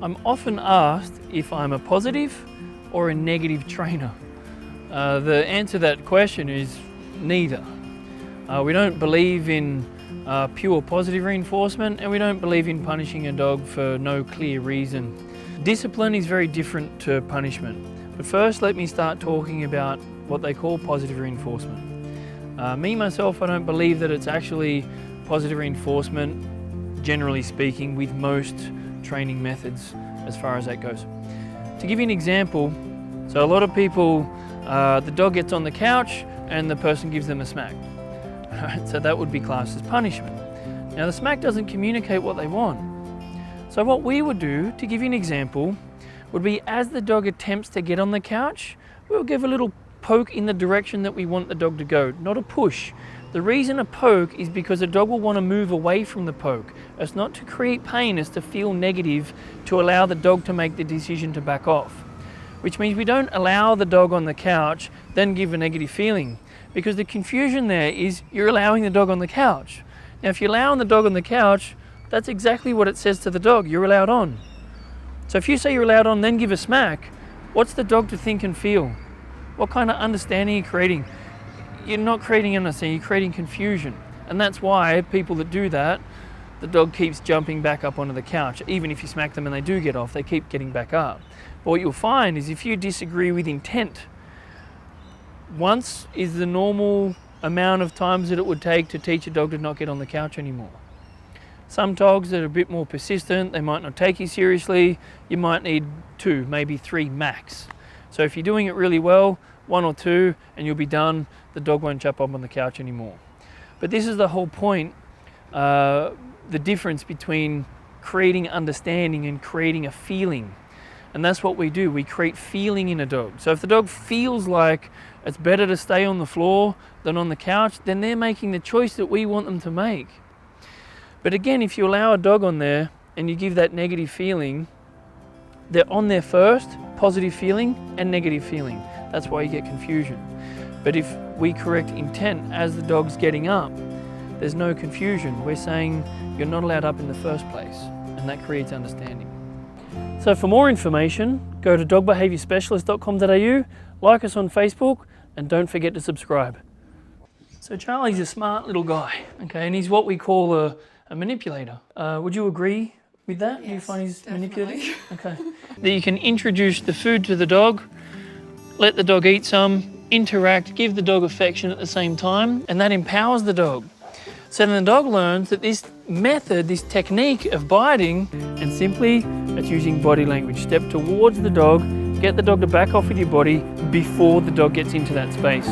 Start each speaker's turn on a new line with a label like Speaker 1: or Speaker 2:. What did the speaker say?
Speaker 1: I'm often asked if I'm a positive or a negative trainer. The answer to that question is neither. We don't believe in pure positive reinforcement, and we don't believe in punishing a dog for no clear reason. Discipline is very different to punishment. But first, let me start talking about what they call positive reinforcement. Me, myself, I don't believe that it's actually positive reinforcement, generally speaking, with most training methods as far as that goes. To give you an example, so a lot of people, the dog gets on the couch and the person gives them a smack. So that would be classed as punishment. Now the smack doesn't communicate what they want. So what we would do, to give you an example, would be as the dog attempts to get on the couch, we'll give a little poke in the direction that we want the dog to go, not a push. The reason a poke is because the dog will want to move away from the poke. It's not to create pain, it's to feel negative, to allow the dog to make the decision to back off. Which means we don't allow the dog on the couch, then give a negative feeling. Because the confusion there is you're allowing the dog on the couch. Now if you're allowing the dog on the couch, that's exactly what it says to the dog, you're allowed on. So if you say you're allowed on, then give a smack, what's the dog to think and feel? What kind of understanding are you creating? You're not creating understanding, you're creating confusion. And that's why people that do that, the dog keeps jumping back up onto the couch. Even if you smack them and they do get off, they keep getting back up. But what you'll find is if you disagree with intent, once is the normal amount of times that it would take to teach a dog to not get on the couch anymore. Some dogs that are a bit more persistent, they might not take you seriously, you might need 2, maybe 3 max. So if you're doing it really well, 1 or 2 and you'll be done, the dog won't jump up on the couch anymore. But this is the whole point, the difference between creating understanding and creating a feeling. And that's what we do, we create feeling in a dog. So if the dog feels like it's better to stay on the floor than on the couch, then they're making the choice that we want them to make. But again, if you allow a dog on there and you give that negative feeling, they're on there first, positive feeling and negative feeling. That's why you get confusion. But if we correct intent as the dog's getting up, there's no confusion. We're saying you're not allowed up in the first place, and that creates understanding. So for more information, go to dogbehaviorspecialist.com.au, like us on Facebook, and don't forget to subscribe. So Charlie's a smart little guy, okay, and he's what we call a manipulator. Would you agree with that?
Speaker 2: Yes,
Speaker 1: do you find he's
Speaker 2: definitely.
Speaker 1: manipulative? Okay. That you can introduce the food to the dog, let the dog eat some, interact, give the dog affection at the same time, and that empowers the dog. So then the dog learns that this method, this technique of biting, and simply it's using body language. Step towards the dog, get the dog to back off with your body before the dog gets into that space.